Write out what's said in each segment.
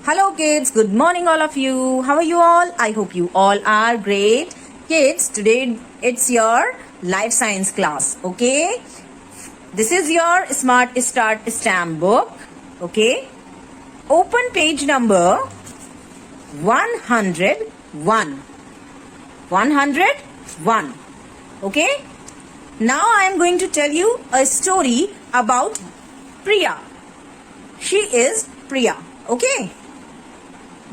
Hello kids, good morning all of you. How are you all? I hope you all are great. Kids, today it's your life science class, okay? This is your Smart Start STEM book, okay? Open page number 101. 101, okay? Now I am going to tell you a story about Priya. She is Priya, okay?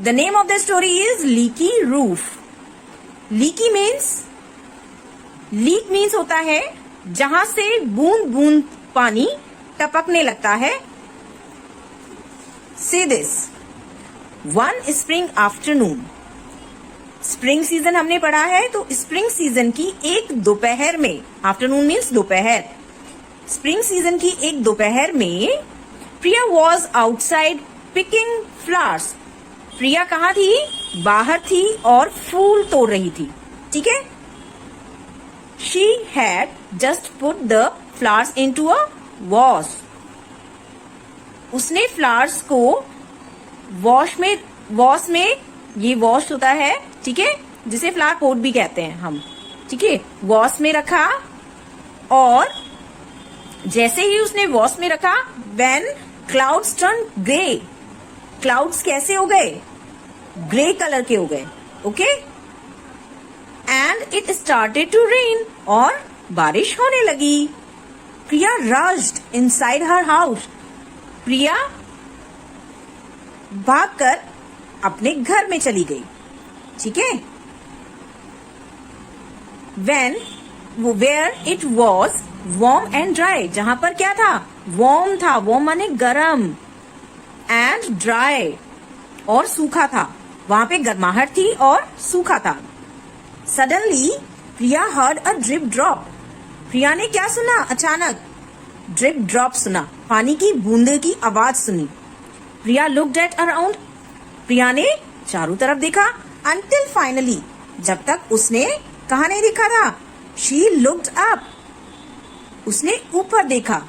The name of the story is Leaky Roof. Leaky means होता है जहां से बूंद बूंद पानी टपकने लगता है. See this. One spring afternoon. Spring season हमने पढ़ा है, तो स्प्रिंग सीजन की एक दोपहर में, आफ्टरनून मीन्स दोपहर, स्प्रिंग सीजन की एक दोपहर में प्रिया वॉज आउटसाइड पिकिंग फ्लावर्स. प्रिया कहाँ थी? बाहर थी और फूल तोड़ रही थी. ठीक है. She had just put the flowers into a wash. उसने फ्लावर्स को वॉश में ये वॉश होता है, ठीक है, जिसे फ्लावर पॉट भी कहते हैं हम, ठीक है, वॉश में रखा. और जैसे ही उसने वॉश में रखा, when clouds turn grey. Clouds कैसे हो गए? ग्रे कलर के हो गए. Okay. And it started to rain. और बारिश होने लगी. Priya rushed inside her house. Priya भागकर अपने घर में चली गई. ठीक है. Where it was warm and dry. जहां पर क्या था? वार्म था. वार्म माने गरम. एंड ड्राई, और सूखा था. वहां पे गर्माहट थी और सूखा था. Suddenly Priya heard a drip drop. Priya ने क्या सुना? अचानक ड्रिप ड्रॉप सुना. पानी की बूंदे की आवाज सुनी. प्रिया लुक्ड एट अराउंड. प्रिया ने चारों तरफ देखा. अंटिल फाइनली, जब तक उसने कहा नहीं देखा था. She looked up. उसने ऊपर देखा.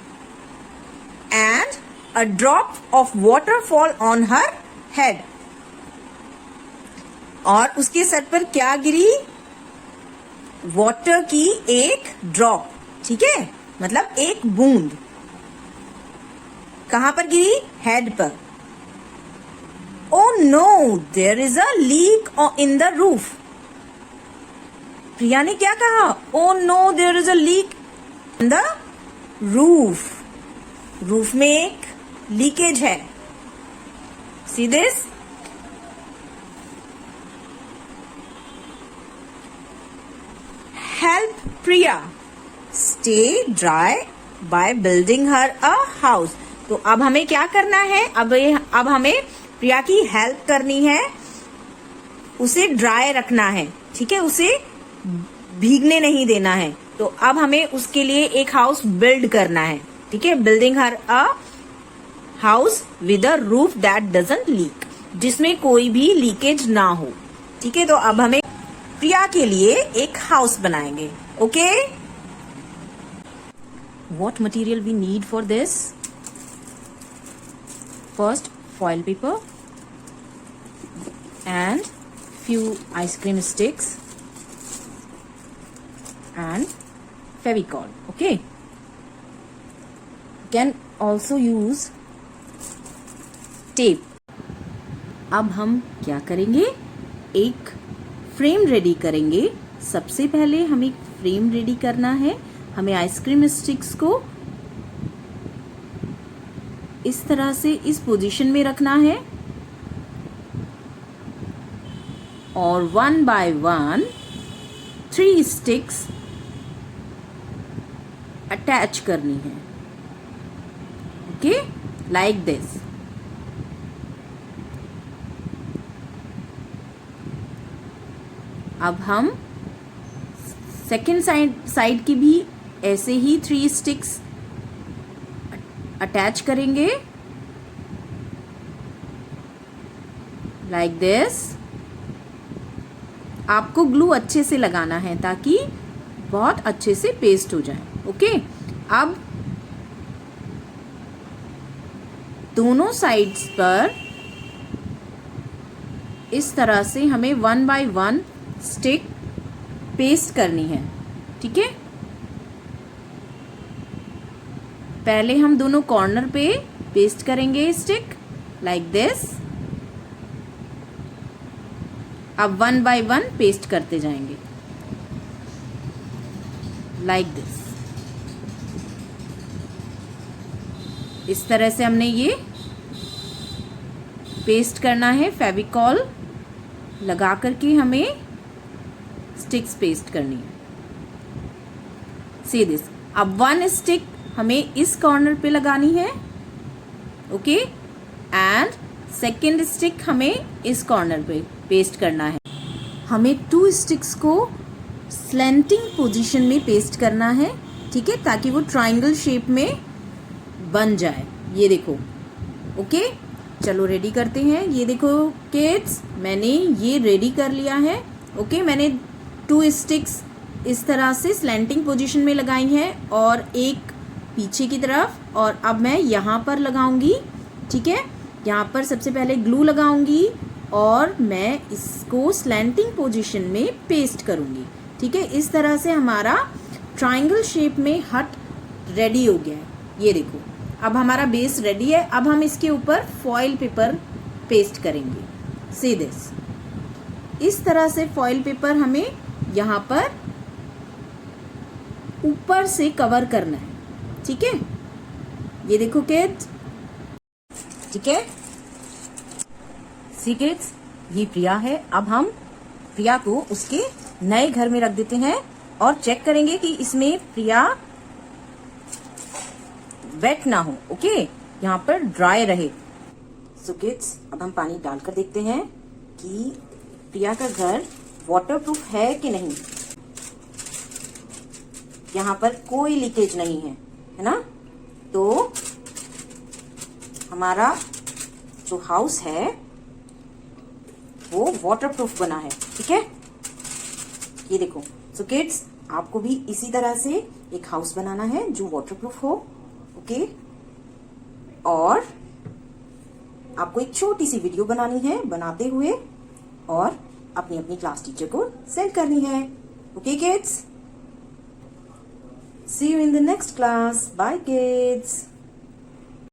And a drop of water fall on her head. और उसके सर पर क्या गिरी? वाटर की एक ड्रॉप. ठीक है, मतलब एक बूंद. कहां पर गिरी? हेड पर. Oh no, there is a leak in the roof. Priya ने क्या कहा? Oh no, there is a leak in the roof. Roof में एक लीकेज है. See this. Help Priya stay dry by building her a house. तो अब हमें क्या करना है? अब हमें प्रिया की हेल्प करनी है. उसे ड्राई रखना है. ठीक है, उसे भीगने नहीं देना है. तो अब हमें उसके लिए एक हाउस बिल्ड करना है. ठीक है, building her a house with a roof that doesn't leak. जिसमें कोई भी लीकेज ना हो. ठीक है, तो अब हमें प्रिया के लिए एक हाउस बनाएंगे. Okay. What material we need for this? First, foil paper and few ice cream sticks and Fevicol. Okay, you can also use tape. अब हम क्या करेंगे? एक फ्रेम रेडी करेंगे. सबसे पहले हमें एक फ्रेम रेडी करना है. हमें आइसक्रीम स्टिक्स को इस तरह से इस पोजीशन में रखना है और 1 by 1 3 स्टिक्स अटैच करनी है. Okay, like this. अब हम सेकेंड साइड की भी ऐसे ही 3 स्टिक्स अटैच करेंगे, लाइक दिस. आपको ग्लू अच्छे से लगाना है ताकि बहुत अच्छे से पेस्ट हो जाए. ओके. अब दोनों साइड्स पर इस तरह से हमें 1 बाय 1 स्टिक पेस्ट करनी है, ठीक है। पहले हम दोनों कॉर्नर पे पेस्ट करेंगे स्टिक लाइक दिस। अब 1 बाय 1 पेस्ट करते जाएंगे लाइक दिस। इस तरह से हमने ये पेस्ट करना है। फेविकॉल लगा करके हमें स्टिक्स पेस्ट करनी है। See this. अब 1 स्टिक हमें इस कॉर्नर पे लगानी है, ओके, एंड सेकेंड स्टिक हमें इस कॉर्नर पे पेस्ट करना है। हमें 2 स्टिक्स को स्लैंटिंग पोजीशन में पेस्ट करना है, ठीक है, ताकि वो ट्रायंगल शेप में बन जाए। ये देखो, ओके। चलो रेडी करते हैं। ये देखो किड्स, मैंने ये रेडी कर लिया है, ओके। मैंने 2 स्टिक्स इस तरह से स्लैंटिंग पोजीशन में लगाई हैं और एक पीछे की तरफ, और अब मैं यहाँ पर लगाऊंगी, ठीक है। यहाँ पर सबसे पहले ग्लू लगाऊंगी और मैं इसको स्लैंटिंग पोजीशन में पेस्ट करूंगी, ठीक है। इस तरह से हमारा ट्रायंगल शेप में हट रेडी हो गया है। ये देखो, अब हमारा बेस रेडी है। अब हम इसके ऊपर फॉइल पेपर पेस्ट करेंगे। See this. इस तरह से फॉइल पेपर हमें यहाँ पर ऊपर से कवर करना है, ठीक है। ये देखो किड्स, ठीक है। सी किड्स, ये प्रिया है। अब हम प्रिया को उसके नए घर में रख देते हैं और चेक करेंगे कि इसमें प्रिया वेट ना हो, ओके, यहाँ पर ड्राई रहे। सो किड्स, अब हम पानी डालकर देखते हैं कि प्रिया का घर वाटरप्रूफ है कि नहीं। यहाँ पर कोई लीकेज नहीं है ना। तो हमारा जो हाउस है वो वाटरप्रूफ बना है, ठीक है। ये देखो। सो किड्स, आपको भी इसी तरह से एक हाउस बनाना है जो वाटरप्रूफ हो, ओके। और आपको एक छोटी सी वीडियो बनानी है बनाते हुए और अपनी अपनी क्लास टीचर को सेंड करनी है, okay kids. See you in the next class. Bye kids.